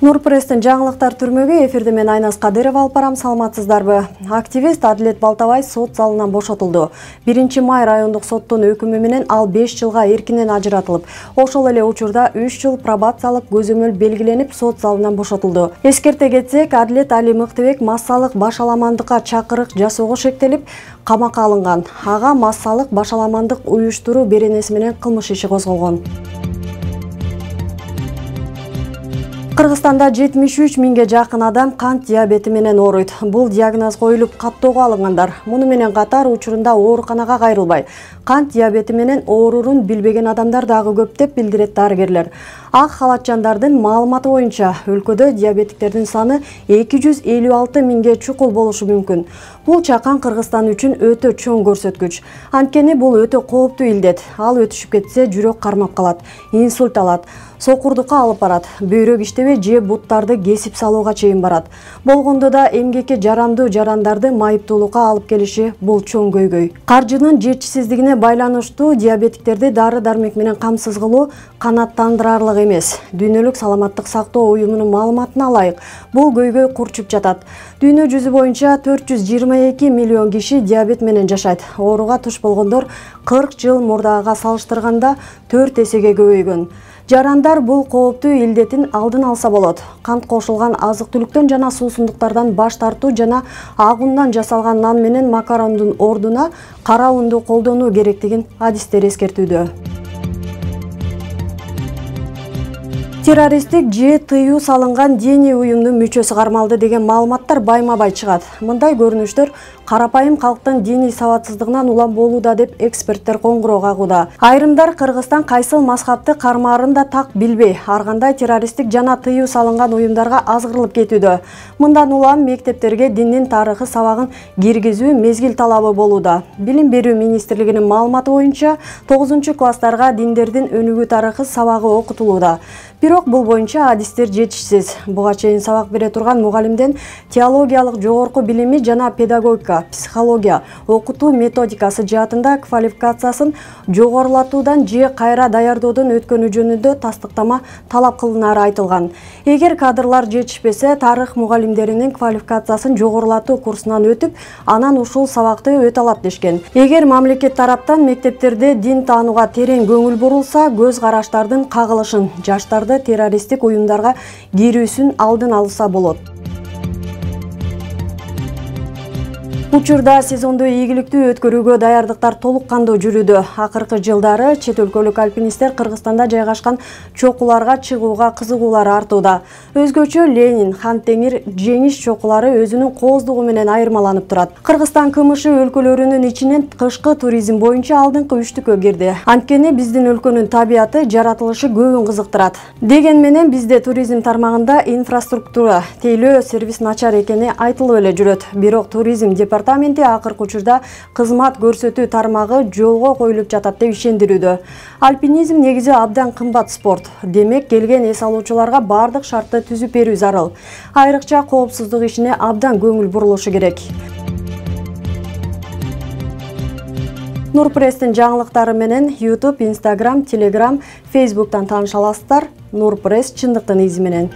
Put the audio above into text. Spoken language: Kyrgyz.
Нурпресстин жаңылыктар түрмөгү эфирде мен Айназ Кадыров алып барам, саламатсыздарбы. Активист Адилет Балтабай сот залынан бошотулду. 1-май райондук соттун өкүмү менен ал 5 жылга эркинен ажыратылып, ошол эле учурда 3 жыл пробациялык көзөмөл белгиленип сот залынан бошотулду. Эскерте кетсек, Адилет Али Мыктыбек массалык башаламандыкка чакырык жасоого шектелип, камакка алынган. Ага массалык башаламандык уюштуруу беренеси менен кылмыш иши козголгон. Кыргызстанда 73 миңге жакын адам кант диабети менен ооруйт. Бул диагноз коюлуп каттоого алынгандар. Муну менен катар учурунда ооруканага кайрылбай, кант диабети менен оорурун билбеген адамдар дагы көп деп билдирет дарыгерлер. Ак халатчандардын маалыматы боюнча өлкөдө диабетиктердин саны 256 миңге чукул болушу мүмкүн. Бул чакан Кыргызстан үчүн өтө чоң көрсөткүч. Анткени бул өтө кооптуу илдет. Ал өтүшүп кетсе жүрөк кармап калат, инсульт алат, сокурдукка алып барат, бөйрөк иштебей же буттарды кесип салууга чейин барат. Болгондо да эмгекке жарамдуу жарандарды майыптуулукка алып келиши бул чоң көйгөй. Каржынын жетишсиздигине байланыштуу диабетиктерди дары-дармек менен камсыз кылуу канааттандырарлык эмес. Дүйнөлүк саламаттык сактоо уюмунун маалыматына ылайык, бул көйгөй курчуп жатат. Дүйнө жүзү боюнча 422 миллион киши диабет менен жашайт. Ооруга туш болгондор 40 жыл мурдагыга салыштырганда 4 эсеге көбөйгөн. Жарандар бул кооптуу илдеттин алдын алса болот. Кант кошулган азык-түлүктөн жана суусундуктардан баш тартуу жана ак ундан жасалган нан менен макарондун ордуна кара унду колдонуу керектигин адистер эскертүүдө. Террористтик же тыюу салынган диний уюмдун мүчөсү кармалды деген маалыматтар байма-бай чыгат. Мындай көрүнүштөр карапайым калктын диний сабатсыздыгынан улам болууда деп эксперттер коңгуроо кагууда. Айрымдар Кыргызстан кайсыл мазхабты кармаарын да так билбей, ар кандай террористтик жана тыюу салынган уюмдарга азгырылып кетүүдө. Мындан улам мектептерге диндин тарыхы сабагын киргизүү мезгил талабы болууда. Билим берүү министрлигинин маалыматы боюнча 9-класстарга диндердин өнүгүү тарыхы сабагы окутулууда. Бирок бул боюнча адистер жетишсиз. Буга чейин сабак бере турган мугалимден теологиялык жогорку билими жана педагогика, психология, окутуу методикасы жаатында квалификациясын жогорулатуудан же кайра даярдоодон өткөнү жөнүндө тастыктама талап кылынары айтылган. Эгер кадрлар жетишпесе, тарых мугалимдеринин квалификациясын жогорулатуу курсунан өтүп, анан ушул сабакты өтө алат дешкен. Эгер мамлекет тараптан мектептерде дин таанууга терең көңүл бурулса, көз караштардын кагылышын, жаштарды террористтик уюмдарга кирүүсүн алдын алса болот. Учурда сезонду ийгиликтүү өткөрүүгө даярдыктар толук кандуу жүрүүдө. Акыркы жылдары чет өлкөлүк альпинисттер Кыргызстанда жайгашкан чокуларга чыгууга кызыгуулары артууда. Өзгөчө Ленин, Хантеңир, Жеңиш чокулары өзүнүн кооздугу менен айырмаланып турат. Кыргызстан КМШ өлкөлөрүнүн ичинен кышкы туризм боюнча алдыңкы үчтүккө кирди. Анткени биздин өлкөнүн табияты, жаратылышы көбүн кызыктырат. Деген менен бизде туризм тармагында инфраструктура, тейлөө, сервис начар экени айтылып эле жүрөт. Бирок туризм департаменти акыркы учурда кызмат көрсөтүү тармагы жолго коюлуп жатат деп ишендирүүдө. Альпинизм негизи абдан кымбат спорт. Демек, келген эс алуучуларга бардык шартты түзүп берүү зарыл. Айрыкча коопсуздук ишине абдан көңүл бурулушу керек. Нурпресстин жаңылыктары менен YouTube, Instagram, Telegram, Facebook'тан тааныша аласыздар. Нурпресс чындыктын изи менен.